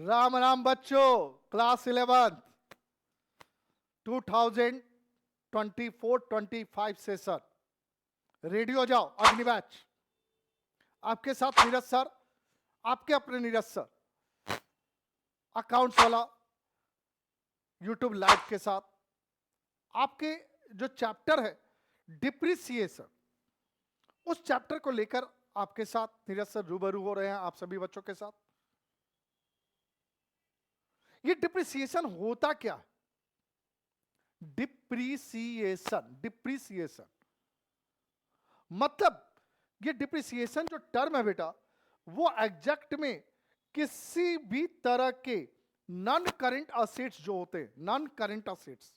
राम राम बच्चों, class 11 2024-25 session ready हो जाओ। अग्नि बैच आपके साथ नीरज सर, आपके अपने नीरज सर, अकाउंट्स वाला यूट्यूब लाइव के साथ। आपके जो चैप्टर है डिप्रिसिएशन, उस चैप्टर को लेकर आपके साथ नीरज सर रूबरू हो रहे हैं आप सभी बच्चों के साथ। ये डिप्रिसिएशन होता क्या है? डिप्रिसिएशन मतलब ये डिप्रिसिएशन जो टर्म है बेटा, वो एग्जैक्ट में किसी भी तरह के नॉन करेंट असेट्स जो होते हैं, नॉन करेंट असेट्स,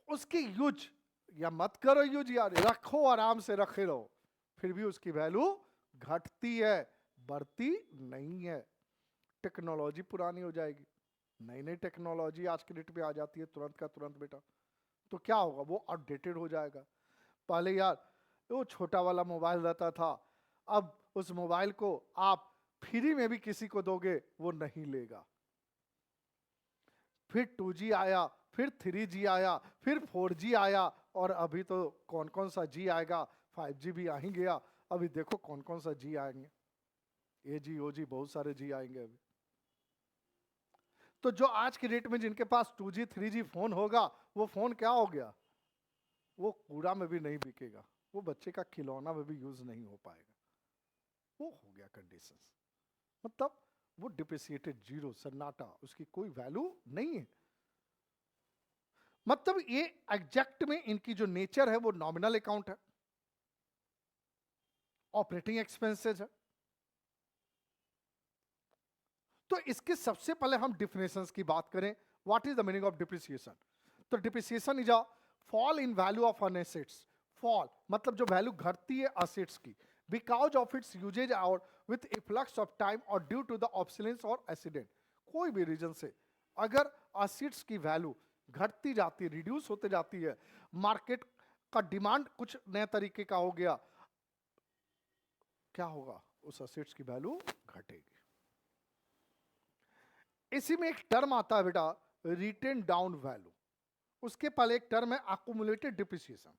उसके यूज या मत करो यूज, यार रखो, आराम से रखे रहो, फिर भी उसकी वैल्यू घटती है, बढ़ती नहीं है। टेक्नोलॉजी पुरानी हो जाएगी, नई नई टेक्नोलॉजी आज के डेट पे आ जाती है तुरंत का तुरंत बेटा, तो क्या होगा, वो अपडेटेड हो जाएगा। पहले यार वो छोटा वाला मोबाइल रहता था, अब उस मोबाइल को आप फ्री में भी किसी को दोगे वो नहीं लेगा। फिर 2G आया, फिर 3G आया, फिर 4G आया, और अभी तो कौन कौन सा जी आएगा, 5G भी आ ही गया। अभी देखो कौन कौन सा जी आएंगे, AG OG बहुत सारे जी आएंगे अभी। तो जो आज के डेट में जिनके पास 2G 3G फोन होगा, वो फोन क्या हो गया, वो कूड़ा में भी नहीं बिकेगा, वो बच्चे का खिलौना में भी यूज नहीं हो पाएगा, वो हो गया कंडीशन। मतलब वो डिप्रिसिएटेड, जीरो, सन्नाटा, उसकी कोई वैल्यू नहीं है। मतलब ये एग्जैक्ट में इनकी जो नेचर है वो नॉमिनल अकाउंट है, ऑपरेटिंग एक्सपेंसेस है। तो इसके सबसे पहले हम डिफिनेशंस की बात करें, what is the meaning of depreciation. तो depreciation is a fall in value of an assets. Fall मतलब जो वैल्यू घटती है असेट्स की, बिकॉज ऑफ इट्स यूजेज और विथ इफ्लक्स ऑफ टाइम और ड्यू टू द ऑब्सोलेंस और एक्सीडेंट। कोई भी रीजन से अगर असेट्स की वैल्यू घटती जाती है, रिड्यूस होते जाती है, मार्केट का डिमांड कुछ नए तरीके का हो गया, क्या होगा, उस असेट्स की वैल्यू घटेगी। इसी में एक टर्म आता है बेटा, रिटेन डाउन वैल्यू। उसके पहले एक टर्म है अकुमुलेटेड डिप्रिसिएशन।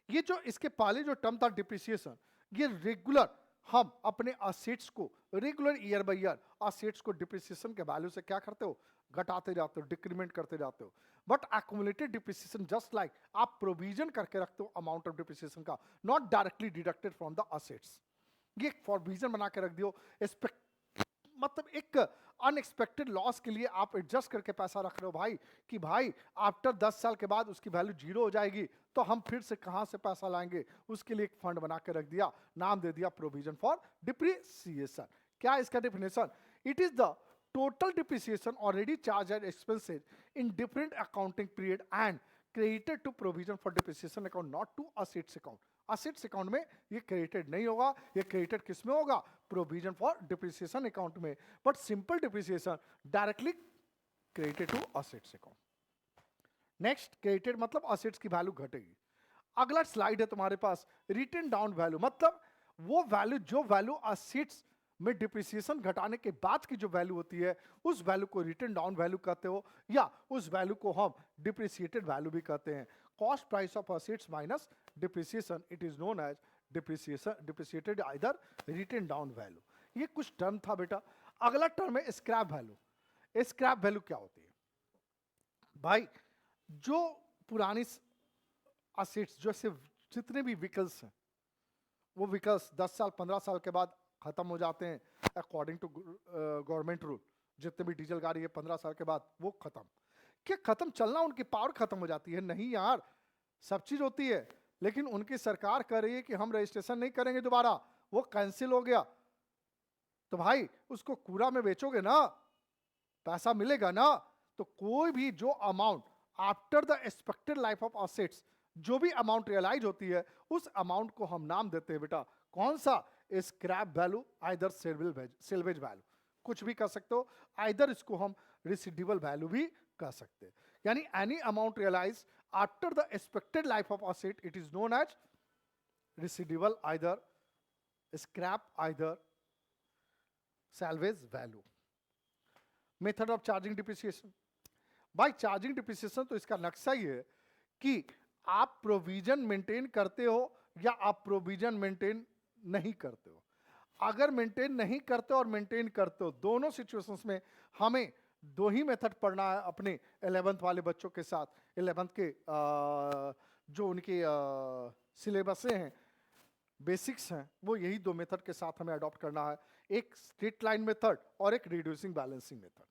ये जो इसके पहले जो टर्म था डिप्रिसिएशन, ये रेगुलर हम अपने असेट्स को regular year by year assets को डिप्रिसिएशन के वैल्यू से क्या करते हो, घटाते जाते हो, डिक्रीमेंट करते जाते हो। But accumulated depreciation just like आप प्रोविजन करके रखते हो अमाउंट ऑफ डिप्रिसिएशन का, not directly deducted from the assets. ये प्रोविजन बना के रख दियो, मतलब एक अनएक्सपेक्टेड लॉस के लिए आप एडजस्ट करके पैसा रख रहे हो भाई, कि भाई आफ्टर 10 साल के बाद उसकी वैल्यू जीरो हो जाएगी, तो हम फिर से कहां से पैसा लाएंगे, उसके लिए एक फंड बना के रख दिया, नाम दे दिया प्रोविजन फॉर डिप्रिसिएशन। क्या इसका definition, it is the total depreciation already charge as expenses in different accounting period and credited to provision for depreciation account, not to assets account. Assets account में ये क्रेडिटेड नहीं होगा, ये credited किस में होगा, प्रोविजन फॉर डिप्रिसिएशन अकाउंट में। But simple depreciation directly credited to assets account. Next, credited मतलब असेट्स की वैल्यू घटेगी। अगला स्लाइड है तुम्हारे पास, रिटन डाउन वैल्यू, मतलब वो वैल्यू जो वैल्यू असेट्स में डिप्रिसिएशन घटाने के बाद की जो वैल्यू होती है, उस वैल्यू को रिटन डाउन वैल्यू कहते हो, या उस वैल्यू को हम डिप्रिसिएटेड वैल्यू भी कहते हैं। Cost price of assets minus depreciation, it is known as depreciation, depreciated either written down value. ये कुछ टर्म था बेटा। अगला टर्म है स्क्रैप वैल्यू। स्क्रैप वैल्यू क्या होती है भाई, जो पुरानी असेट्स, जैसे जितने भी व्हीकल्स हैं, वो व्हीकल्स 10 साल 15 साल के बाद खत्म हो जाते हैं अकॉर्डिंग टू गवर्नमेंट रूल। जितने भी डीजल गाड़ी है 15 साल के बाद वो खत्म। क्या खत्म चलना, उनकी पावर खत्म हो जाती है? नहीं यार, सब चीज होती है, लेकिन उनकी सरकार कह रही है कि हम रजिस्ट्रेशन नहीं करेंगे दोबारा, वो कैंसिल हो गया, तो भाई उसको कूड़ा में बेचोगे ना, पैसा मिलेगा ना। तो कोई भी जो amount after the expected life of assets, जो भी अमाउंट रियलाइज होती है, उस अमाउंट को हम नाम देते हैं बेटा कौन सा, scrap value, either salvage value, कुछ भी कर सकते हो, आइदर इसको हम रिसिडिबल वैल्यू भी कह सकते हैं। यानी any amount realise after the expected life of asset, it is known as residual, either scrap, either salvage value. Method of charging depreciation, भाई चार्जिंग डिप्रिसिएशन तो इसका नक्शा ही है कि आप प्रोविजन मेंटेन करते हो या आप प्रोविजन मेंटेन नहीं करते हो। अगर मेंटेन नहीं करते और मेंटेन करते हो, दोनों सिचुएशंस में हमें दो ही मेथड पढ़ना है अपने 11th वाले बच्चों के साथ। 11th के जो उनके सिलेबस हैं, बेसिक्स हैं, वो यही दो मेथड के साथ हमें अडॉप्ट करना है, एक स्ट्रेट लाइन मेथड और एक रिड्यूसिंग बैलेंसिंग मेथड।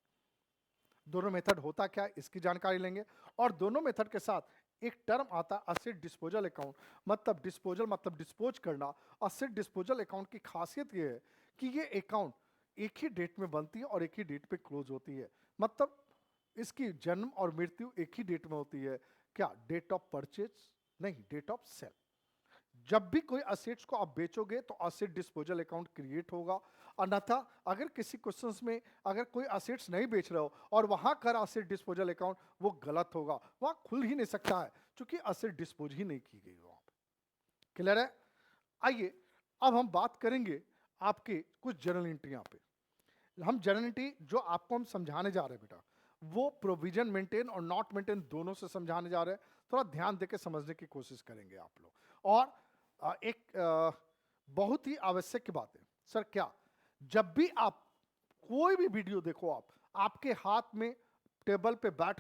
दोनों मेथड होता क्या है इसकी जानकारी लेंगे, और दोनों मेथड के साथ एक टर्म आता है एसेट डिस्पोजल अकाउंट, मतलब डिस्पोजल मतलब डिस्पोज करना। एसेट डिस्पोजल अकाउंट की खासियत ये है कि ये अकाउंट एक ही डेट में बनती है और एक ही डेट पे क्लोज होती है, मतलब इसकी जन्म और मृत्यु एक ही डेट में होती है। क्या? डेट ऑफ परचेज नहीं, डेट ऑफ सेल। जब भी कोई असेट्स को आप बेचोगे तो असेट डिस्पोजल अकाउंट क्रिएट होगा। अन्यथा अगर किसी क्वेश्चंस में अगर कोई असेट्स नहीं बेच रहे हो और वहां कर असेट डिस्पोजल अकाउंट, वो गलत होगा, वहां खुल ही नहीं सकता है क्योंकि असेट डिस्पोज ही नहीं की गई वहां पे। क्लियर है? आइए अब हम बात करेंगे आपके कुछ जर्नल एंट्रियां पे। हम जर्नल एंट्री जो आपको हम समझाने जा रहे हैं बेटा, वो प्रोविजन मेंटेन और नॉट मेंटेन दोनों से समझाने जा रहे हैं। थोड़ा ध्यान देकर समझने की कोशिश करेंगे आप लोग। और एक बहुत ही आवश्यक की बात है सर, क्या जब भी आप कोई भी वीडियो देखो, आप आपके हाथ में टेबल पे बैठ,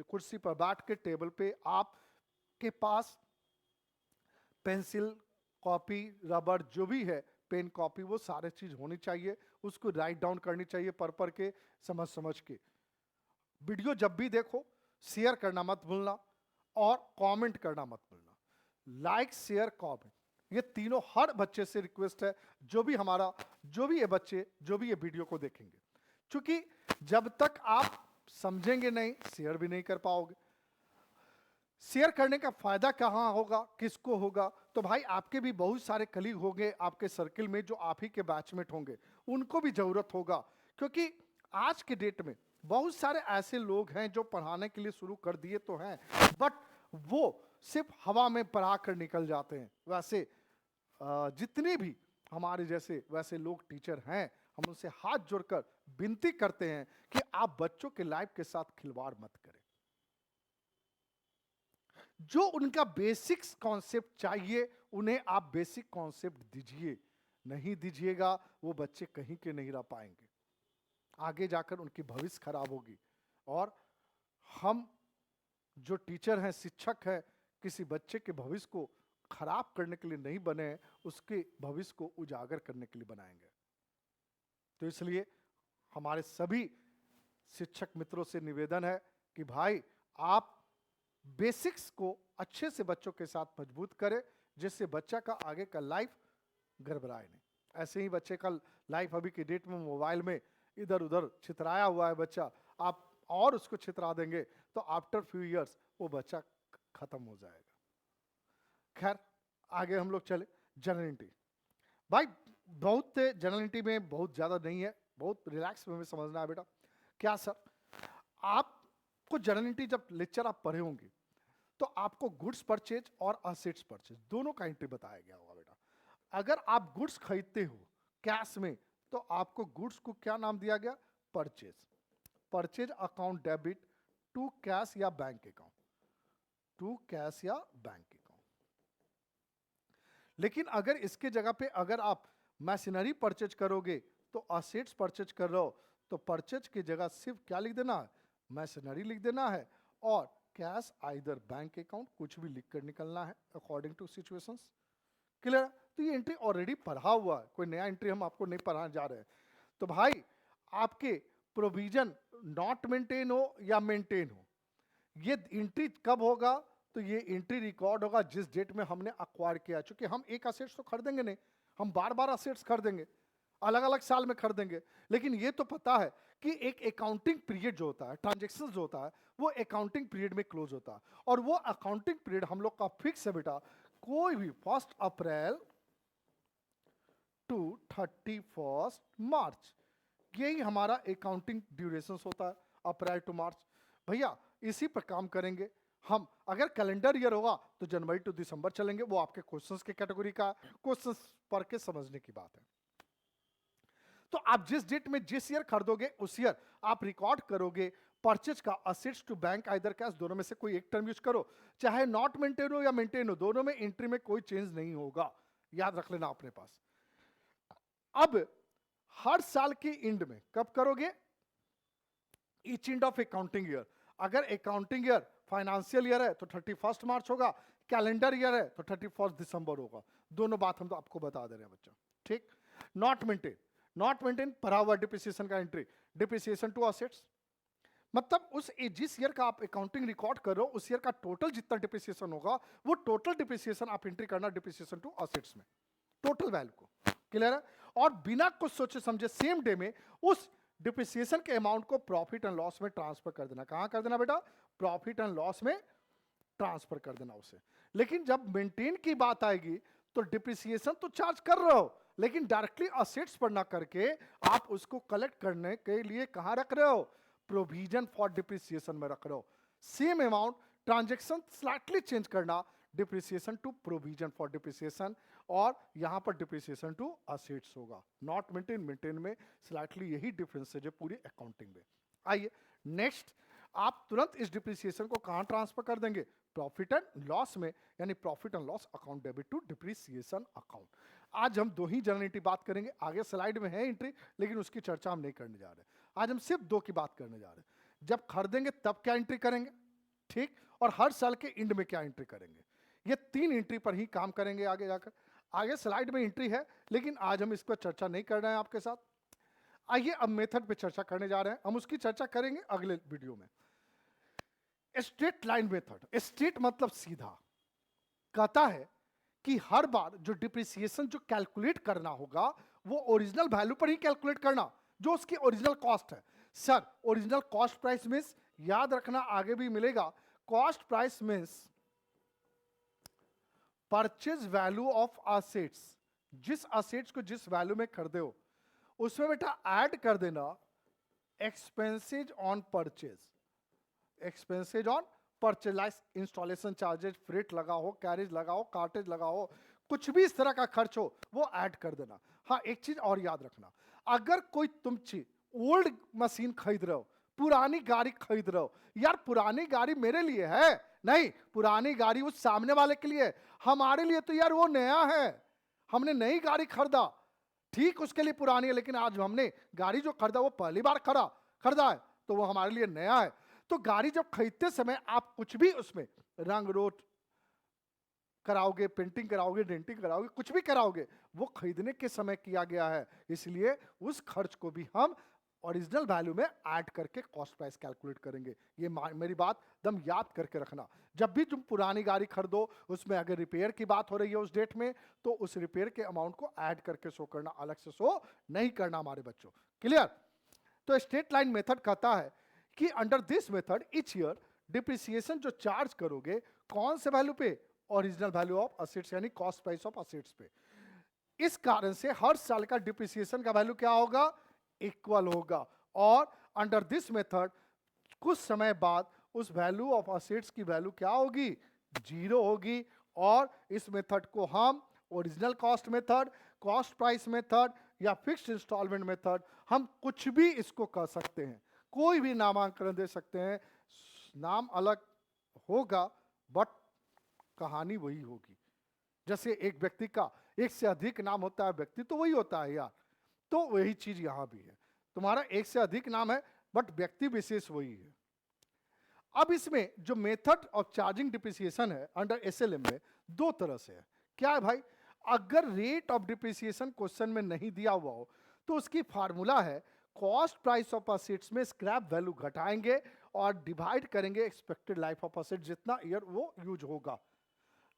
कुर्सी पर बैठ के टेबल पे आपके पास पेंसिल, कॉपी, रबर जो भी है, पेन, कॉपी, वो सारे चीज होनी चाहिए। उसको राइट डाउन करनी चाहिए पर के, समझ समझ के। वीडियो जब भी देखो शेयर करना मत भूलना और कमेंट करना मत भूलना। लाइक, शेयर, कमेंट, ये तीनों हर बच्चे से रिक्वेस्ट है, जो भी ये बच्चे जो भी ये वीडियो को देखेंगे। क्योंकि जब तक आप समझेंगे नहीं, शेयर भी नहीं कर पाओगे। शेयर करने का फायदा कहां होगा, किसको होगा? तो भाई आपके भी बहुत सारे कलीग होंगे आपके सर्किल में जो आप ही के बैचमेट होंगे, उनको भी जरूरत होगा। क्योंकि आज के डेट में बहुत सारे ऐसे लोग हैं जो पढ़ाने के लिए शुरू कर दिए तो हैं, बट वो सिर्फ हवा में पढ़ा कर निकल जाते हैं। वैसे जितने भी हमारे जैसे वैसे लोग टीचर हैं, हम उनसे हाथ जोड़कर विनती करते हैं कि आप बच्चों के लाइफ के साथ खिलवाड़ मत करें। जो उनका बेसिक्स कॉन्सेप्ट चाहिए उन्हें आप बेसिक कॉन्सेप्ट दीजिए, नहीं दीजिएगा वो बच्चे कहीं के नहीं रह पाएंगे, आगे जाकर उनकी भविष्य खराब होगी। और हम जो टीचर हैं, शिक्षक हैं, किसी बच्चे के भविष्य को खराब करने के लिए नहीं बने हैं, उसके भविष्य को उजागर करने के लिए बनाएंगे। तो इसलिए हमारे सभी शिक्षक मित्रों से निवेदन है कि भाई आप बेसिक्स को अच्छे से बच्चों के साथ मजबूत करें, जिससे बच्चा का आगे का लाइफ गड़बड़ाए नहीं। ऐसे ही बच्चे का लाइफ अभी की डेट में मोबाइल में इधर उधर छितराया हुआ है बच्चा, आप और उसको छितरा देंगे तो आफ्टर फ्यू इयर्स वो बच्चा खत्म हो जाएगा। खैर आगे हम लोग चले। जनरलिटी, भाई बहुत जनरलिटी में बहुत ज्यादा नहीं है, बहुत रिलैक्स में समझना है बेटा। क्या सर? आपको जनरलिटी जब लेक्चर आप पढ़े होंगे तो आपको गुड्स परचेज और असेट्स परचेज दोनों का एंट्री बताया गया होगा बेटा। अगर आप गुड्स खरीदते हो कैश में तो आपको गुड्स को क्या नाम दिया गया? Purchase. Purchase account debit to cash या बैंक अकाउंट, टू कैश या बैंक अकाउंट। लेकिन अगर इसके जगह पे अगर आप मशीनरी परचेज करोगे तो असेट्स परचेज कर रहे हो तो परचेज की जगह सिर्फ क्या लिख देना है? मशीनरी लिख देना है, और कैश आइदर बैंक अकाउंट कुछ भी लिख कर निकलना है अकॉर्डिंग टू सिचुएशंस। क्लियर? तो ये एंट्री ऑलरेडी पढ़ा हुआ है, कोई नया एंट्री हम आपको नहीं पढ़ाने जा रहे हैं। तो भाई आपके प्रोविजन नॉट मेंटेन हो या मेंटेन हो, ये एंट्री कब होगा? तो ये एंट्री रिकॉर्ड होगा जिस डेट में हमने अक्वायर किया। चूंकि हम एक असेट्स तो खरीदेंगे नहीं, हम बार बार असेट्स खरीदेंगे, अलग अलग साल में खरीदेंगे। लेकिन ये तो पता है कि एक अकाउंटिंग पीरियड जो होता है, ट्रांजेक्शन जो होता है, वो अकाउंटिंग पीरियड में क्लोज होता है। और वो अकाउंटिंग पीरियड हम लोग का फिक्स है बेटा, कोई भी 1 अप्रैल टू 31 मार्च, यही हमारा अकाउंटिंग ड्यूरेशन होता है, अप्रैल टू मार्च। भैया इसी पर काम करेंगे हम। अगर कैलेंडर ईयर होगा तो जनवरी टू दिसंबर चलेंगे, वो आपके क्वेश्चंस के कैटेगरी का, क्वेश्चंस पढ़ के समझने की बात है। तो आप जिस डेट में जिस ईयर खरीदोगे उस ईयर आप रिकॉर्ड करोगे परचेज का assets to bank either cash, दोनों में से कोई एक टर्म यूज करो, चाहे नॉट मेंटेन हो या मेंटेन हो, दोनों में एंट्री में कोई चेंज नहीं होगा, याद रख लेना अपने पास। अब हर साल के एंड में कब करोगे? Each end of accounting year. अगर अकाउंटिंग ईयर फाइनेंशियल ईयर है तो 31 मार्च होगा, कैलेंडर ईयर है तो 31 दिसंबर होगा। दोनों बात हम तो आपको बता दे रहे हैं बच्चों, ठीक। नॉट मेंटेन, नॉट मेंटेन भरा हुआ डिप्रिसिएशन का एंट्री, डिप्रिसिएशन टू असेट्स, मतलब उस जिस ईयर का आप अकाउंटिंग रिकॉर्ड कर रहे हो उस ईयर का टोटल जितना डिप्रिसिएशन होगा वो टोटल डिप्रिसिएशन आप एंट्री करना डिप्रिसिएशन टू असेट्स में, टोटल वैल्यू को, क्लियर है। और बिना कुछ सोचे समझे सेम डे में उस डिप्रिसिएशन के अमाउंट को प्रॉफिट एंड लॉस में ट्रांसफर कर देना। कहां कर देना बेटा? प्रॉफिट एंड लॉस में ट्रांसफर कर देना उसे। लेकिन जब मेंटेन की बात आएगी तो डिप्रिसिएशन तो चार्ज कर रहे हो लेकिन डायरेक्टली असेट्स पर ना करके आप उसको कलेक्ट करने के लिए कहां रख रहे हो? प्रोविजन फॉर डिप्रिसिएशन में रख रहे हो। Same amount, transaction slightly change करना, depreciation to provision for depreciation, और यहां पर डिप्रिसिएशन टू असेट्स होगा। नॉट मेंटेन, मेंटेन में स्लाइटली यही डिफरेंस है जो पूरी अकाउंटिंग में। आइए नेक्स्ट, आप तुरंत इस डिप्रिसिएशन को कहां ट्रांसफर कर देंगे? प्रॉफिट एंड लॉस में, यानी profit and loss account debit to depreciation account. आज हम दो ही जनरल एंट्री बात करेंगे, आगे स्लाइड में है एंट्री लेकिन उसकी चर्चा हम नहीं करने जा रहे। आज हम सिर्फ दो की बात करने जा रहे हैं। जब खरीदेंगे तब क्या एंट्री करेंगे, ठीक, और हर साल के एंड में क्या एंट्री करेंगे। ये तीन एंट्री पर ही काम करेंगे आगे जाकर। आगे स्लाइड में एंट्री है लेकिन आज हम इस पर चर्चा नहीं कर रहे हैं आपके साथ। आइए अब मेथड पे चर्चा करने जा रहे हैं, हम उसकी चर्चा करेंगे अगले वीडियो में। स्ट्रेट लाइन मेथड, स्ट्रेट मतलब सीधा, कहता है कि हर बार जो डिप्रिसिएशन जो कैलकुलेट करना होगा वो ओरिजिनल वैल्यू पर ही कैलकुलेट करना जो उसकी ओरिजिनल कॉस्ट है। Sir original cost price means, याद रखना आगे भी मिलेगा, cost price means purchase value of assets. जिस असेट्स को जिस वैल्यू में खरीदे हो उसमें बेटा ऐड कर देना expenses on purchase, expenses on purchase, like installation charges, freight लगा हो, कैरेज लगा हो, कार्टेज लगा हो, कुछ भी इस तरह का खर्च हो वो ऐड कर देना। हाँ एक चीज और याद रखना, अगर कोई तुम ओल्ड मशीन खरीद रहे हो, पुरानी गाड़ी खरीद रहे हो, यार पुरानी गाड़ी मेरे लिए है नहीं, पुरानी गाड़ी उस सामने वाले के लिए, हमारे लिए तो यार वो नया है, हमने नई गाड़ी खरीदा, ठीक उसके लिए पुरानी है, लेकिन आज हमने गाड़ी जो खरीदा वो पहली बार खरीदा है तो वो हमारे लिए नया है। तो गाड़ी जब खरीदते समय आप कुछ भी उसमें रंग रोट कराओगे, पेंटिंग कराओगे, डेंटिंग कराओगे, कुछ भी कराओगे, वो खरीदने के समय किया गया है, इसलिए उस खर्च को भी हम ओरिजिनल वैल्यू में ऐड करके कॉस्ट प्राइस कैलकुलेट करेंगे। ये मेरी बात दम याद करके रखना। जब भी तुम पुरानी गाड़ी खरीदो उसमें अगर रिपेयर की बात हो रही है उस डेट में तो उस रिपेयर के अमाउंट को ऐड करके शो करना, अलग से शो नहीं करना हमारे बच्चों, क्लियर। तो स्ट्रेट लाइन मेथड कहता है कि under this method each year depreciation जो चार्ज करोगे कौन से वैल्यू पे? ओरिजिनल वैल्यू ऑफ असेट्स यानी कॉस्ट प्राइस ऑफ असेट्स पे। इस कारण से हर साल का डिप्रिसिएशन का वैल्यू क्या होगा? इक्वल होगा। और अंडर दिस मेथड कुछ समय बाद उस वैल्यू ऑफ असेट्स की वैल्यू क्या होगी? जीरो होगी। और इस मेथड को हम original cost method, cost price method या फिक्स्ड इंस्टॉलमेंट मेथड, हम कुछ भी इसको कह सकते हैं, कोई भी नामांकन दे सकते हैं, नाम अलग होगा बट कहानी वही होगी। जैसे एक व्यक्ति का एक से अधिक नाम होता है, व्यक्ति तो वही होता है यार, तो वही चीज यहां भी है, तुम्हारा एक से अधिक नाम है बट व्यक्ति विशेष वही है। अब इसमें जो मेथड ऑफ चार्जिंग डिप्रिसिएशन है अंडर एसएलएम में दो तरह से है। क्या है भाई? अगर रेट ऑफ डिप्रिसिएशन क्वेश्चन में नहीं दिया हुआ हो तो उसकी फार्मूला है कॉस्ट प्राइस ऑफ असेट्स में स्क्रैप वैल्यू घटाएंगे और डिवाइड करेंगे एक्सपेक्टेड लाइफ ऑफ असेट जितना ईयर वो यूज होगा।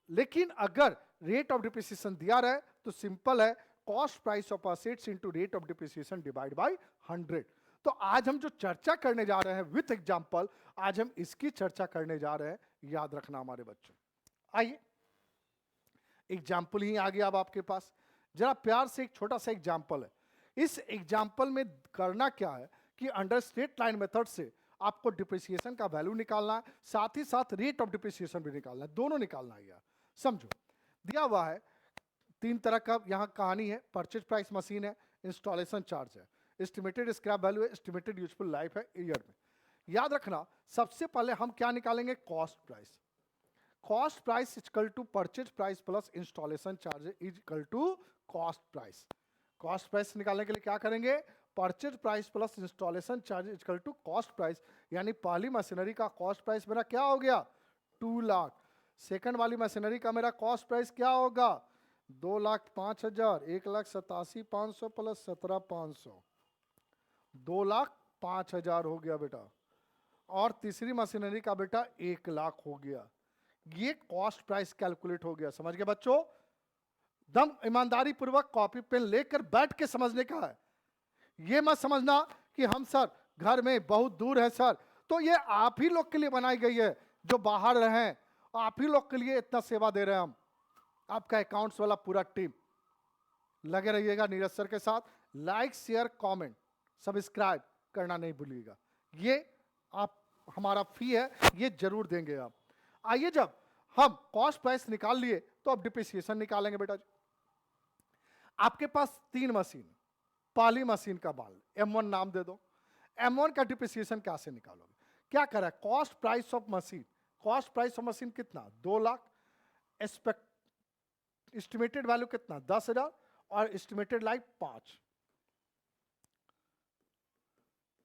लेकिन अगर रेट ऑफ डिप्रिसिएशन दिया रहे तो सिंपल है, cost price of assets into rate of depreciation divide by 100। तो आज हम जो चर्चा करने जा रहे हैं विथ एग्जांपल, आज हम इसकी चर्चा करने जा रहे हैं, याद रखना हमारे बच्चों। आइए एग्जाम्पल ही आ गया अब आपके पास, जरा प्यार से एक छोटा सा एग्जाम्पल है। इस एग्जाम्पल में करना क्या है कि अंडर स्ट्रेट लाइन मेथड से आपको डिप्रिसिएशन का वैल्यू निकालना है, साथ ही साथ रेट ऑफ डिप्रिसिएशन भी निकालना है, दोनों निकालना है यार। समझो दिया हुआ है तीन तरह का यहां कहानी है, परचेज प्राइस मशीन है, इंस्टॉलेशन चार्ज है, एस्टिमेटेड स्क्रैप वैल्यू है, एस्टिमेटेड यूजफुल लाइफ है ईयर में। याद रखना सबसे पहले हम क्या निकालेंगे, cost price. Cost price equal to purchase price plus installation charge is equal to cost price. Cost price निकालने के लिए क्या करेंगे, purchase price plus installation charge equal to cost price, यानी पहली मशीनरी का कॉस्ट प्राइस मेरा क्या हो गया 2 लाख, सेकंड वाली मशीनरी का मेरा कॉस्ट प्राइस क्या होगा 2,05,000, 1,87,500 प्लस 17,500, 2,05,000 हो गया बेटा, और तीसरी मशीनरी का बेटा 1 लाख हो गया। ये कॉस्ट प्राइस कैलकुलेट हो गया। समझ गए बच्चों, दम ईमानदारी पूर्वक कॉपी पेन लेकर बैठ के समझने का है। ये मत समझना कि हम सर घर में बहुत दूर है सर, तो ये आप ही लोग के लिए बनाई गई है जो बाहर रहे, आप ही लोग के लिए इतना सेवा दे रहे हैं हम, आपका अकाउंट्स वाला पूरा टीम। लगे रहिएगा नीरज सर के साथ, लाइक शेयर कमेंट सब्सक्राइब करना नहीं भूलिएगा, ये आप हमारा फी है, ये जरूर देंगे आप। आइए जब हम कॉस्ट प्राइस निकाल लिए तो अब डिप्रिसिएशन निकालेंगे बेटा जी। आपके पास 3 मशीन, पहली मशीन का बाल M1 नाम दे दो। M1 का डिप्रिसिएशन कैसे निकालोगे, क्या करा, cost price of machine, cost price of machine कितना 2 लाख, एस्टिमेटेड वैल्यू कितना 10,000 और estimated life 5,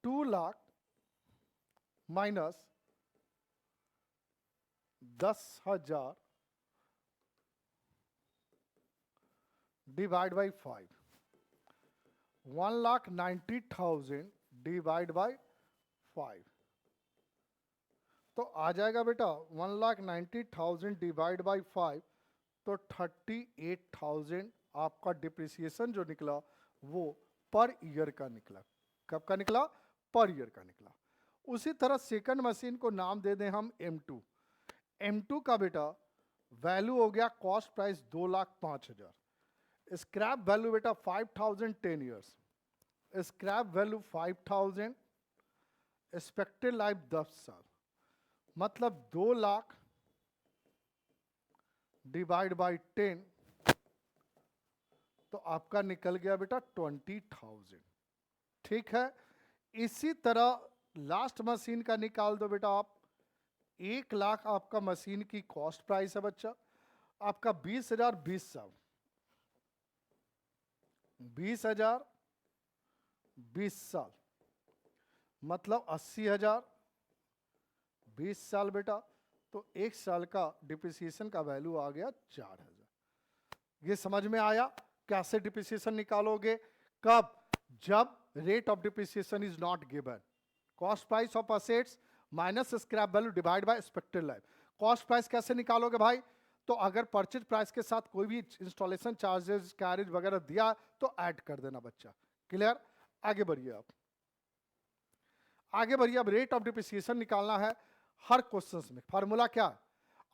2 lakh minus 10,000 divide by 5, 1,90,000 divide by 5, तो आ जाएगा बेटा 1,90,000 डिवाइड बाई 5, तो 38,000 आपका डिप्रिसिएशन जो निकला वो पर ईयर का निकला। कब का निकला, पर ईयर का निकला। उसी तरह सेकंड मशीन को नाम दे दें हम M2। M2 का बेटा वैल्यू हो गया कॉस्ट प्राइस 2,05,000, स्क्रैप वैल्यू बेटा 5,000 10 years, scrap value 5,000, expected life 10 साल, मतलब 2 लाख डिवाइड बाई 10, तो आपका निकल गया बेटा 20,000। ठीक है, इसी तरह लास्ट मशीन का निकाल दो बेटा आप। 1 लाख आपका मशीन की कॉस्ट प्राइस है बच्चा, आपका 20,000 20 साल, 20,000 20 साल मतलब 80,000 20 साल बेटा, तो 1 साल का डिप्रिसिएशन का वैल्यू आ गया 4,000। ये समझ में आया कैसे डिप्रिसिएशन निकालोगे, कब, जब rate of depreciation is not given, cost price of assets minus scrap value divide by expected life. Cost price कैसे निकालोगे भाई, तो अगर परचेज प्राइस के साथ कोई भी इंस्टॉलेशन चार्जेस कैरेज वगैरह दिया तो ऐड कर देना बच्चा। क्लियर, आगे बढ़िए आप, आगे बढ़िए। अब रेट ऑफ डिप्रिसिएशन निकालना है हर क्वेश्चन में। फार्मूला क्या,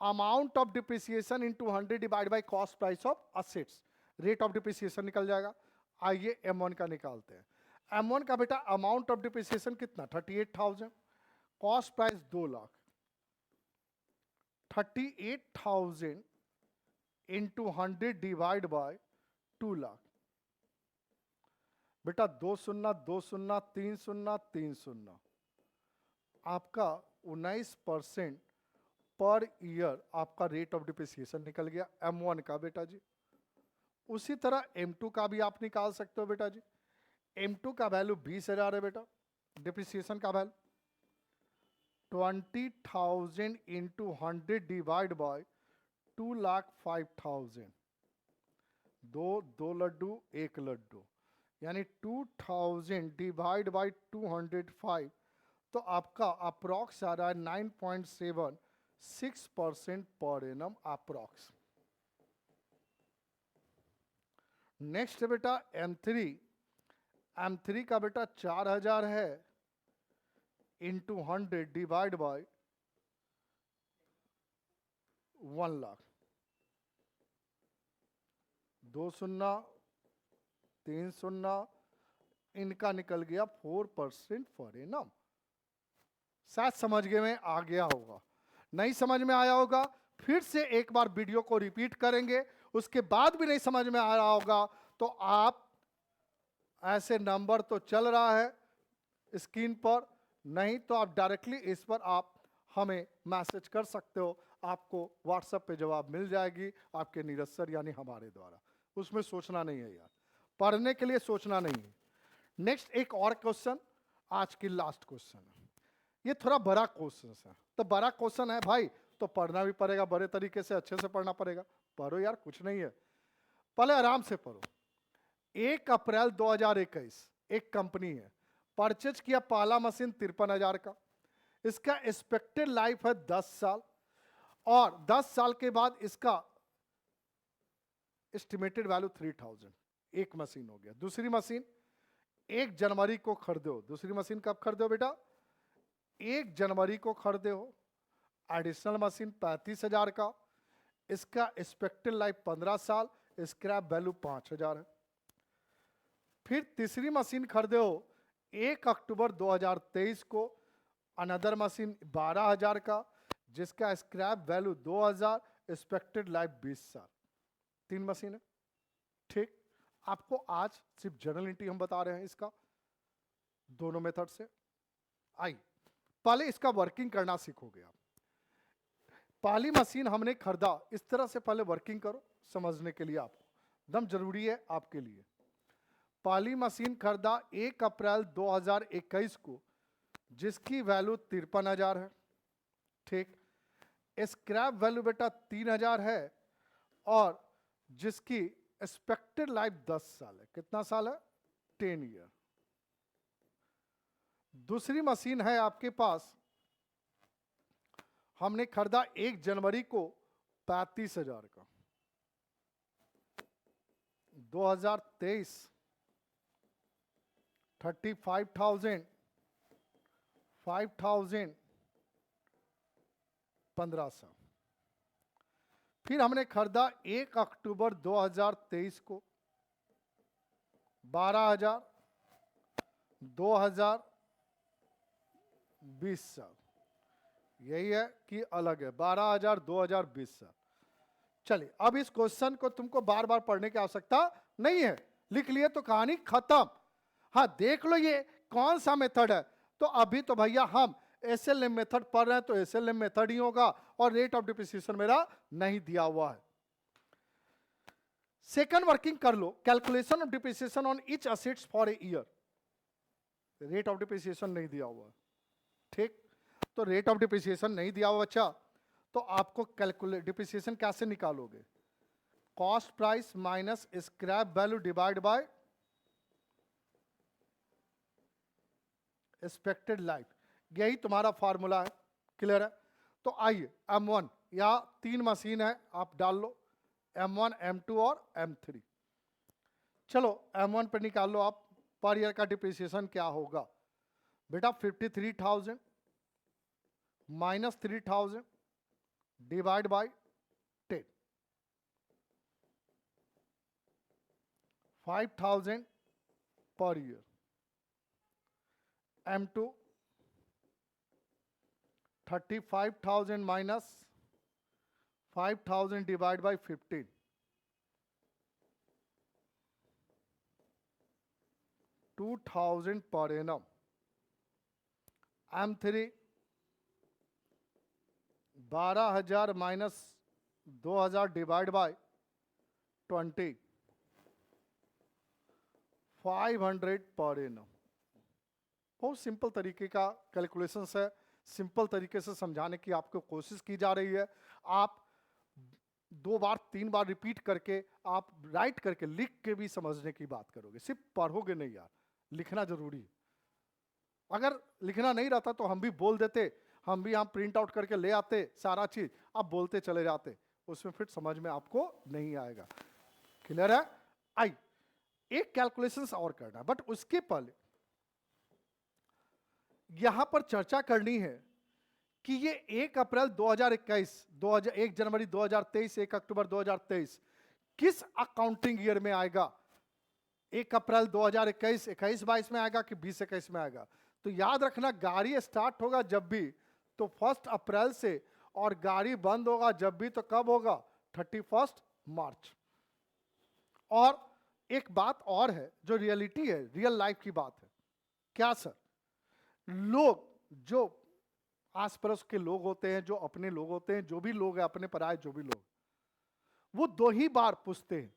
amount of depreciation into 100 divide by cost price of assets, rate of depreciation निकल जाएगा। आइए M1 का निकालते हैं। M1 का बेटा अमाउंट ऑफ डिप्रिसिएशन कितना 38,000, cost price 2 lakh, 38,000 into 100 divide bye 2 lakh, बेटा 2 शून्य 2 शून्य 3 शून्य 3 शून्य, आपका 19% पर ईयर आपका रेट ऑफ डिप्रिसिएशन निकल गया M1 का बेटा जी। उसी तरह M2 का भी आप निकाल सकते हो बेटा जी। M2 का वैल्यू 20,000 है बेटा, डिप्रिसिएशन का वैल्यू 20,000 इंटू 100 डिवाइड बाय 2,05,000, 2 लड्डू 1 लड्डू, यानी 2,000 डिवाइड बाय 205, तो आपका अप्रॉक्स आ रहा है 9.76% पर एनम अप्रॉक्स। नेक्स्ट बेटा M3, M3 का बेटा 4,000 है इंटू 100 डिवाइड बाय 1 लाख, 2 शून्य 3 शून्य, इनका निकल गया 4% पर एनम। शायद समझ में आ गया होगा, नहीं समझ में आया होगा फिर से एक बार वीडियो को रिपीट करेंगे, उसके बाद भी नहीं समझ में आ रहा होगा तो आप ऐसे नंबर तो चल रहा है स्क्रीन पर, नहीं तो आप डायरेक्टली इस पर आप हमें मैसेज कर सकते हो, आपको व्हाट्सएप पे जवाब मिल जाएगी आपके नीरज सर यानी हमारे द्वारा। उसमें सोचना नहीं है यार, पढ़ने के लिए सोचना नहीं है। नेक्स्ट एक और क्वेश्चन, आज की लास्ट क्वेश्चन है, ये थोड़ा बड़ा क्वेश्चन है, तो बड़ा क्वेश्चन है भाई तो पढ़ना भी पड़ेगा, बड़े तरीके से अच्छे से पढ़ना पड़ेगा। पढ़ो यार, कुछ नहीं है, पहले आराम से पढ़ो। 1 अप्रैल 2021 एक कंपनी है, परचेज किया पहला मशीन 53,000 का, इसका एक्सपेक्टेड लाइफ है 10 साल, और 10 साल के बाद इसका एस्टिमेटेड वैल्यू 3000। एक मशीन हो गया। दूसरी मशीन 1 जनवरी को खरीदो, दूसरी मशीन कब खरीदो बेटा? 1 जनवरी को खरीदे हो, एडिशनल मशीन 35,000 का, इसका एक्सपेक्टेड लाइफ 15 साल, स्क्रैप वैल्यू 5,000 है। फिर तीसरी मशीन खरीदे हो 1 अक्टूबर 2023 को, अनदर मशीन 12,000 का, जिसका स्क्रैप वैल्यू 2,000, एक्सपेक्टेड लाइफ 20 साल। 3 मशीन है, ठीक। आपको आज सिर्फ जनरल एंट्री हम बता रहे हैं इसका, दोनों मेथड से। आई पहले इसका वर्किंग करना सीखोगे आप। पहली मशीन हमने खरीदा, इस तरह से पहले वर्किंग करो समझने के लिए, आपको दम जरूरी है आपके लिए। पहली मशीन खरीदा 1 अप्रैल 2021 को, जिसकी वैल्यू 53,000 है, ठीक। स्क्रैप वैल्यू बेटा 3,000 है, और जिसकी एक्सपेक्टेड लाइफ 10 साल है। कितना साल है? 10 ईयर। दूसरी मशीन है आपके पास, हमने खरीदा 1 जनवरी को 35,000 का, 2023 35,000, 5,000, 15 साल। फिर हमने खरीदा 1 अक्टूबर 2023 को 12,000, 2,000, 20 साल। यही है कि अलग है, 12,000, 2,000, 20 साल। चलिए, अब इस क्वेश्चन को तुमको बार बार पढ़ने की आवश्यकता नहीं है, लिख लिए तो कहानी खत्म। हाँ देख लो ये कौन सा मेथड है, तो अभी तो भैया हम एसएलएम मेथड पढ़ रहे हैं, तो एसएलएम मेथड ही होगा, और रेट ऑफ डिप्रिसिएशन मेरा नहीं दिया हुआ है। सेकंड वर्किंग कर लो, calculation of depreciation on each assets for a year. Rate of depreciation नहीं दिया हुआ है, ठीक। तो रेट ऑफ डिप्रिसिएशन नहीं दिया हुआ बच्चा, तो आपको कैलकुलेट डिप्रिसिएशन कैसे निकालोगे? Cost price minus scrap value divide by expected life, यही तुम्हारा फॉर्मूला है। क्लियर है? तो आइए M1, या 3 मशीन है आप डाल लो, M1, M2 और M3। चलो M1 पे निकाल लो आप, पर ईयर का डिप्रिसिएशन क्या होगा बेटा? 53,000 minus 3,000 divide by 10, 5,000 per year. M2 35,000 minus 5,000 divide by 15, 2,000 per annum. M3 12,000 minus 2,000 divide by 20, 500 per annum. बहुत सिंपल तरीके का कैलकुलेशन है, सिंपल तरीके से समझाने की आपको कोशिश की जा रही है। आप 2 बार 3 बार रिपीट करके, आप राइट करके, लिख के भी समझने की बात करोगे, सिर्फ पढ़ोगे नहीं यार, लिखना जरूरी है। अगर लिखना नहीं रहता तो हम भी बोल देते, हम भी यहाँ प्रिंट आउट करके ले आते सारा चीज, आप बोलते चले जाते, उसमें फिर समझ में आपको नहीं आएगा। क्लियर है? आई एक कैलकुलेशंस और करना, बट उसके पहले यहां पर चर्चा करनी है कि ये 1 अप्रैल 2021, 1 जनवरी 2023, 1 अक्टूबर 2023 किस अकाउंटिंग ईयर में आएगा? 1 अप्रैल 2021 21-22 में आएगा कि 20-21 में आएगा? तो याद रखना, गाड़ी स्टार्ट होगा जब भी तो 1 अप्रैल से, और गाड़ी बंद होगा जब भी तो कब होगा? 31 मार्च। और एक बात और है जो रियलिटी है, रियल लाइफ की बात है। क्या सर? लोग जो आस पड़ोस के लोग होते हैं, जो अपने लोग होते हैं, जो भी लोग हैं अपने पराये, जो भी लोग, वो दो ही बार पूछते हैं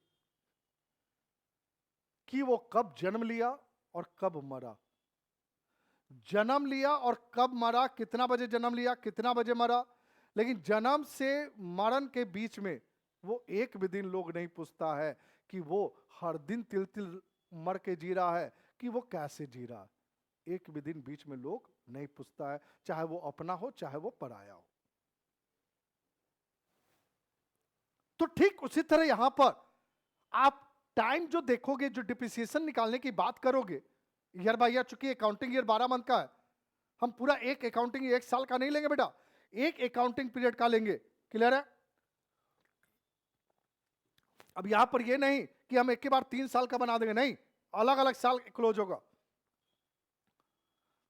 कि वो कब जन्म लिया और कब मरा। जन्म लिया और कब मरा, कितना बजे जन्म लिया, कितना बजे मरा। लेकिन जन्म से मरण के बीच में वो एक भी दिन लोग नहीं पूछता है कि वो हर दिन तिल तिल मर के जी रहा है कि वो कैसे जी रहा है। एक भी दिन बीच में लोग नहीं पूछता है, चाहे वो अपना हो चाहे वो पराया हो। तो ठीक उसी तरह यहां पर आप टाइम जो देखोगे, जो डिप्रिसिएशन निकालने की बात करोगे ईयर बाय ईयर, चूंकि अकाउंटिंग ईयर 12 मंथ का है, हम पूरा एक अकाउंटिंग एक साल का नहीं लेंगे बेटा, एक अकाउंटिंग पीरियड का लेंगे। क्लियर है? अब यहां पर ये नहीं कि हम एक के बार 3 साल का बना देंगे, नहीं, अलग अलग साल क्लोज होगा।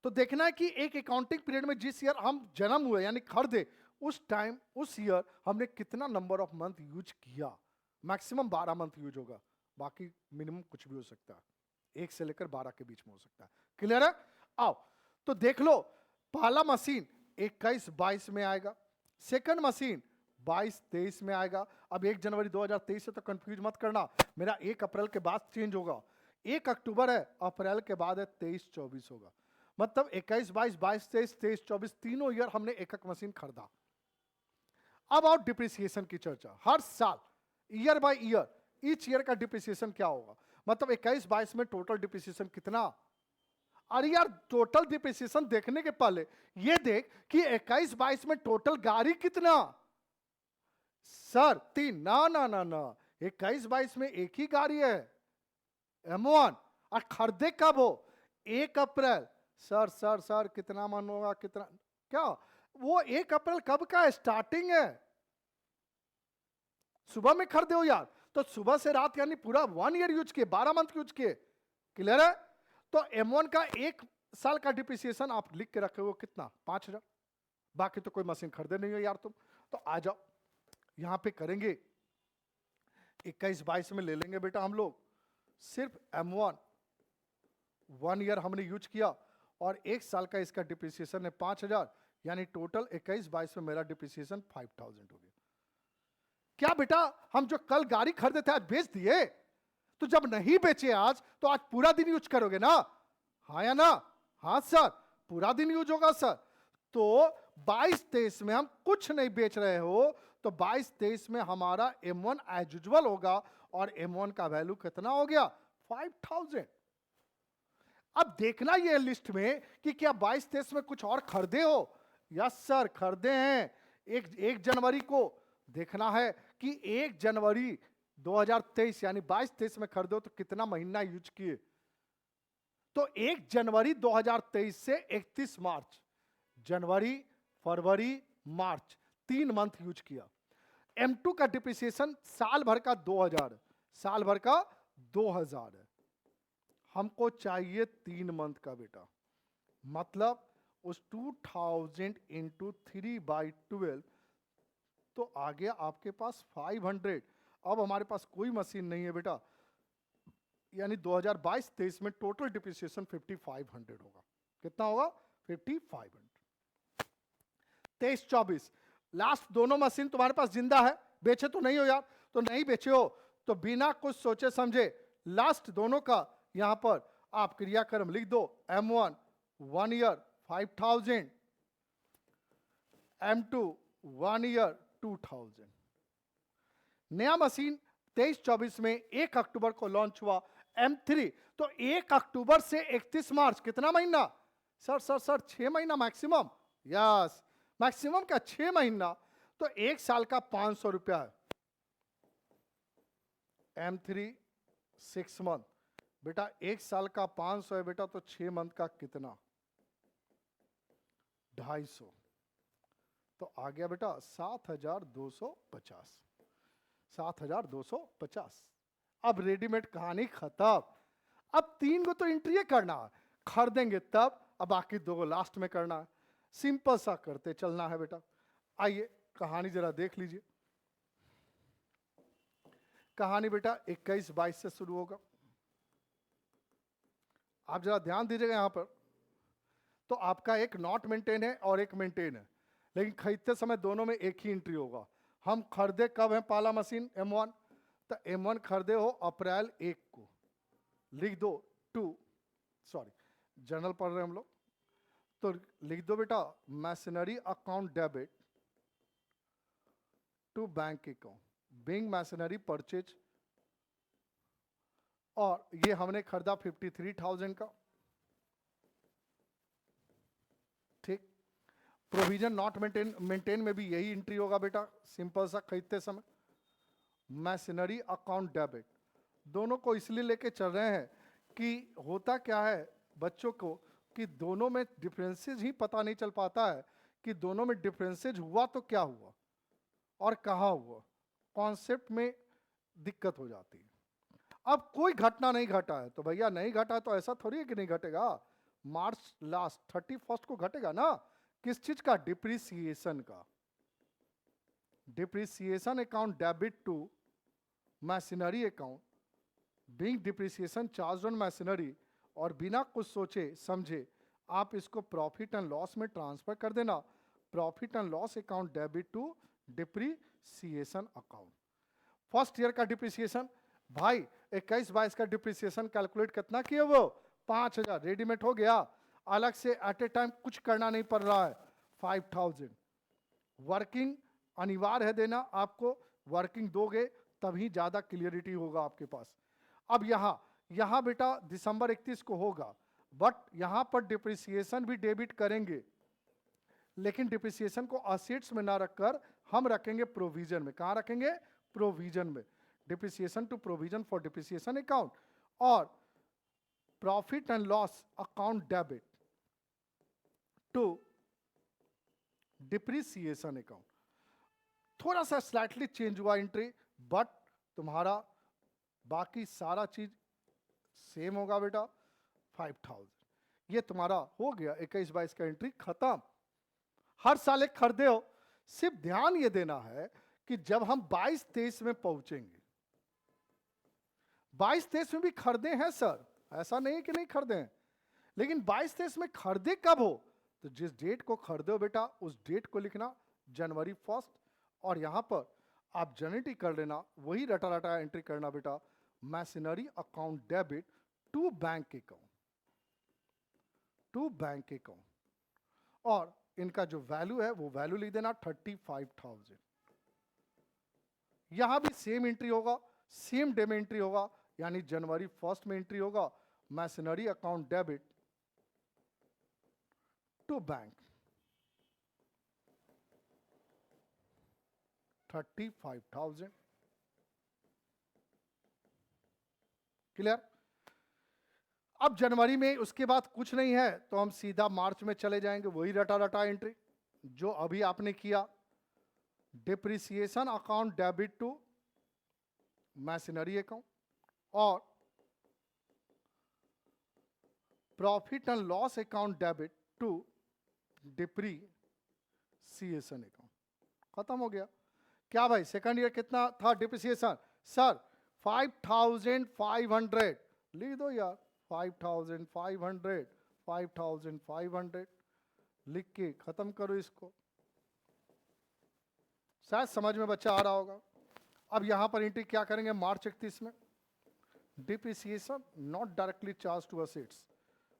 तो देखना है कि एक अकाउंटिंग पीरियड में जिस ईयर हम जन्म हुए यानी खरीदे, उस टाइम उस ईयर हमने कितना नंबर ऑफ मंथ यूज किया। मैक्सिमम 12 मंथ यूज होगा, बाकी मिनिमम कुछ भी हो सकता है, 1 से लेकर 12 के बीच में हो सकता है। क्लियर है? आओ तो देख लो, पहला मशीन 21-22 में आएगा, सेकंड मशीन 22-23 में आएगा। अब 1 जनवरी 2023 से तो कंफ्यूज मत करना, मेरा 1 अप्रैल के बाद चेंज होगा। 1 अक्टूबर है, अप्रैल के बाद है 23-24 होगा। मतलब 21-22, 22-23, 23-24 तीनों ईयर हमने एक एक मशीन खरीदा। अब और डिप्रिसिएशन की चर्चा, हर साल year by year each year का डिप्रिसिएशन क्या होगा। मतलब 21-22 में टोटल डिप्रिसिएशन कितना। अरे यार टोटल डिप्रिसिएशन देखने के पहले ये देख कि 21-22 में टोटल गाड़ी कितना। सर 3, ना ना ना ना, 21-22 में एक ही गाड़ी है M1, और खरीदे कब हो? 1 अप्रैल। सर सर सर कितना मन होगा, कितना क्या वो 1 अप्रैल कब का स्टार्टिंग है? सुबह में खरीदे हो यार, तो सुबह से रात यानी पूरा 1 ईयर यूज किए, 12 मंथ यूज किए। क्लियर है? तो M1 का 1 साल का डिप्रिसिएशन आप लिख के रखे हो कितना, 5000। बाकी तो कोई मशीन खरीदे नहीं हो यार तुम। तो आ जाओ यहां पे करेंगे, 21-22 में ले लेंगे बेटा हम लोग सिर्फ M1 1 ईयर हमने यूज किया, और 1 साल का इसका डिप्रिसिएशन है 5000, यानी टोटल 21-22 में मेरा डिप्रिसिएशन 5000 हो गया। क्या बेटा हम जो कल गाड़ी खरीदे थे आज बेच दिए? तो जब नहीं बेचे आज, तो आज पूरा दिन यूज करोगे ना? हाँ या ना? हाँ सर, पूरा दिन यूज होगा सर। तो 22-23 में हम कुछ नहीं बेच रहे हो, तो 22-23 में हमारा M1 एज यूजुअल होगा, और M1 का वैल्यू कितना हो गया, 5000। अब देखना ये लिस्ट में कि क्या 22-23 में कुछ और खरीदे हो। यस सर खरीदे हैं। 1 जनवरी को देखना है कि 1 जनवरी 2023 यानी 22-23 में खरीदो तो कितना महीना यूज किए। तो 1 जनवरी 2023 से 31 मार्च, जनवरी फरवरी मार्च 3 मंथ यूज किया। M2 का डिप्रिसिएशन साल भर का 2000, साल भर का 2000 है, हमको चाहिए 3 मंथ का बेटा। मतलब उस 2000 इंटू 3/12 तो आ गया आपके पास 500। अब हमारे पास कोई मशीन नहीं है बेटा, यानी 2022-23 में टोटल डिप्रिसिएशन 5500 होगा। कितना होगा? 5500। 23-24 लास्ट दोनों मशीन तुम्हारे पास जिंदा है, बेचे तो नहीं हो यार? तो नहीं बेचे हो तो बिना कुछ सोचे समझे लास्ट दोनों का यहां पर आप क्रियाक्रम लिख दो। M1 1 year 5000, M2 1 year 2000। नया मशीन 23-24 में 1 अक्टूबर को लॉन्च हुआ M3, तो 1 अक्टूबर से 31 मार्च कितना महीना? सर सर सर 6 महीना मैक्सिमम। यस मैक्सिमम का 6 महीना, तो 1 साल का 500 रुपया है। M3 6 मंथ बेटा, 1 साल का 500 है बेटा, तो 6 मंथ का कितना? 250। तो आ गया बेटा 7250, 7250। अब रेडीमेड कहानी खत्म। अब 3 को तो एंट्री करना है, खरीदेंगे तब, अब बाकी 2 को लास्ट में करना है। सिंपल सा करते चलना है बेटा। आइए कहानी जरा देख लीजिए। कहानी बेटा 21-22 से शुरू होगा। आप जरा ध्यान दीजिएगा यहां पर, तो आपका एक नॉट मेंटेन है और एक मेंटेन है, लेकिन खरीदते समय दोनों में एक ही एंट्री होगा। हम खरीदे कब है पाला मशीन M1, तो M1 खरीदे हो अप्रैल 1 को, लिख दो 2, सॉरी जनरल पढ़ रहे हैं हम लोग, तो लिख दो बेटा machinery account debit to bank account being machinery purchase, और ये हमने खरीदा 53,000 का, ठीक। प्रोविजन नॉट मेंटेन में भी यही एंट्री होगा बेटा, सिंपल सा खरीदते समय। मैशनरी अकाउंट डेबिट, दोनों को इसलिए लेके चल रहे हैं कि होता क्या है बच्चों को कि दोनों में डिफरेंसेस ही पता नहीं चल पाता है कि दोनों में डिफरेंसेस हुआ तो क्या हुआ और कहाँ हुआ, कॉन्सेप्ट में दिक्कत हो जाती है। अब कोई घटना नहीं घटा है तो भैया नहीं घटा तो ऐसा थोड़ी है कि नहीं घटेगा, मार्च लास्ट 31 को घटेगा ना। किस चीज का? डिप्रिसिएशन का। Depreciation account debit to machinery account being depreciation charge on machinery, और बिना कुछ सोचे समझे आप इसको प्रॉफिट एंड लॉस में ट्रांसफर कर देना। Profit and loss account debit to depreciation account. First year का डिप्रिसिएशन भाई 21-22 का डिप्रिसिएशन कैलकुलेट कितना किए वो 5,000 रेडीमेड हो गया, अलग से एट ए टाइम कुछ करना नहीं पड़ रहा है। 5,000 वर्किंग अनिवार्य है देना आपको, वर्किंग दोगे तभी ज्यादा क्लियरिटी होगा आपके पास। अब यहां बेटा दिसंबर 31 को होगा, बट यहां पर डिप्रिसिएशन भी डेबिट करेंगे, लेकिन डिप्रिसिएशन को असेट्स में ना रखकर हम रखेंगे प्रोविजन में। कहां रखेंगे? प्रोविजन में। Depreciation to provision for depreciation account और profit and loss account debit to depreciation account. थोड़ा सा स्लाइटली चेंज हुआ एंट्री, बट तुम्हारा बाकी सारा चीज सेम होगा बेटा। 5,000 ये तुम्हारा हो गया 21-22 का एंट्री खत्म। हर साल एक खरीदे हो, सिर्फ ध्यान ये देना है कि जब हम 22-23 में पहुंचेंगे, 22-23 में भी खरीदे हैं सर, ऐसा नहीं कि नहीं खरीदे हैं, लेकिन 22-23 में खरीदे कब हो, तो जिस डेट को खरीदे हो बेटा उस डेट को लिखना जनवरी 1, और यहां पर आप जनरेट कर लेना, वही रटा रटा एंट्री करना बेटा machinery account debit to bank account, to bank account, और इनका जो वैल्यू है वो वैल्यू लिख देना 35,000। यहां भी सेम एंट्री होगा, सेम डे में एंट्री होगा, यानी जनवरी 1 में एंट्री होगा machinery account debit to bank 35,000। Clear? अब जनवरी में उसके बाद कुछ नहीं है तो हम सीधा मार्च में चले जाएंगे, वही रटा रटा एंट्री जो अभी आपने किया। Depreciation account debit to machinery account और profit and loss account debit to depreciation account. खत्म हो गया। क्या भाई सेकंड ईयर कितना था डिप्रिसिएशन? सर 5,500 लिख दो यार, 5,500 5,500 लिख के खत्म करो इसको। शायद समझ में बच्चा आ रहा होगा। अब यहां पर एंट्री क्या करेंगे मार्च 31 में? Depreciation not directly charge to assets,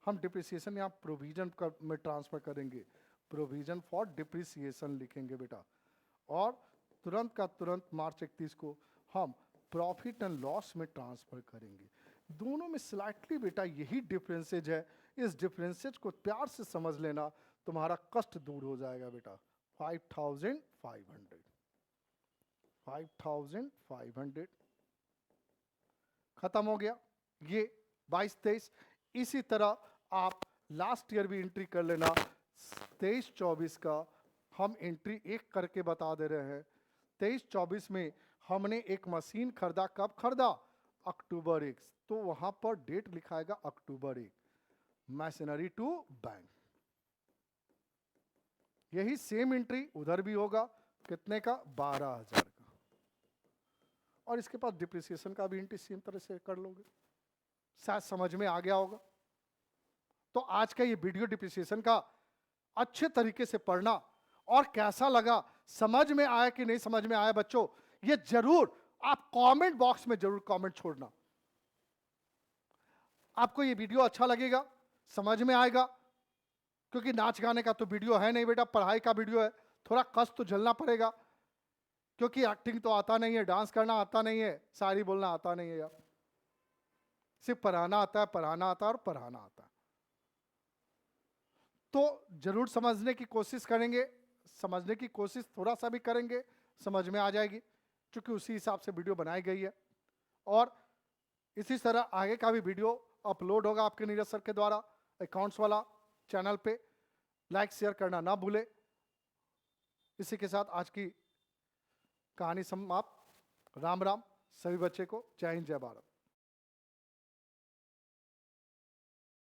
हम डिप्रिसिएशन यहां प्रोविजन में ट्रांसफर करेंगे, प्रोविजन फॉर डिप्रिसिएशन लिखेंगे बेटा, और तुरंत का तुरंत मार्च 31 को हम प्रॉफिट एंड लॉस में ट्रांसफर करेंगे। दोनों में स्लाइटली बेटा यही डिफरेंसेज है, इस डिफरेंसेज को प्यार से समझ लेना, तुम्हारा कष्ट दूर हो जाएगा बेटा। 5,500 5,500 खत्म हो गया ये 22-23। इसी तरह आप लास्ट ईयर भी एंट्री कर लेना 23-24 का, हम एंट्री एक करके बता दे रहे हैं। 23-24 में हमने एक मशीन खरीदा, कब खरीदा? अक्टूबर 1, तो वहां पर डेट लिखाएगा अक्टूबर 1, मैशनरी टू बैंक। यही सेम एंट्री उधर भी होगा, कितने का? 12,000 का। और इसके पास डिप्रिसिएशन का भी हिंट सेम तरह से कर लोगे। शायद समझ में आ गया होगा। तो आज का ये वीडियो डिप्रिसिएशन का अच्छे तरीके से पढ़ना और कैसा लगा, समझ में आया कि नहीं समझ में आया बच्चों, ये जरूर आप कमेंट बॉक्स में जरूर कमेंट छोड़ना। आपको ये वीडियो अच्छा लगेगा, समझ में आएगा, क्योंकि नाच गाने का तो वीडियो है नहीं बेटा, पढ़ाई का वीडियो है। थोड़ा कष्ट तो झेलना पड़ेगा, क्योंकि एक्टिंग तो आता नहीं है, डांस करना आता नहीं है, शायरी बोलना आता नहीं है यार। सिर्फ पढ़ाना आता है, पढ़ाना आता है और पढ़ाना आता है। तो जरूर समझने की कोशिश करेंगे, समझने की कोशिश थोड़ा सा भी करेंगे, समझ में आ जाएगी, क्योंकि उसी हिसाब से वीडियो बनाई गई है। और इसी तरह आगे का भी वीडियो अपलोड होगा आपके नीरज सर के द्वारा अकाउंट्स वाला चैनल पे। लाइक शेयर करना ना भूले। इसी के साथ आज की कहानी समाप्त। राम राम सभी बच्चे को। जय हिंद जय भारत।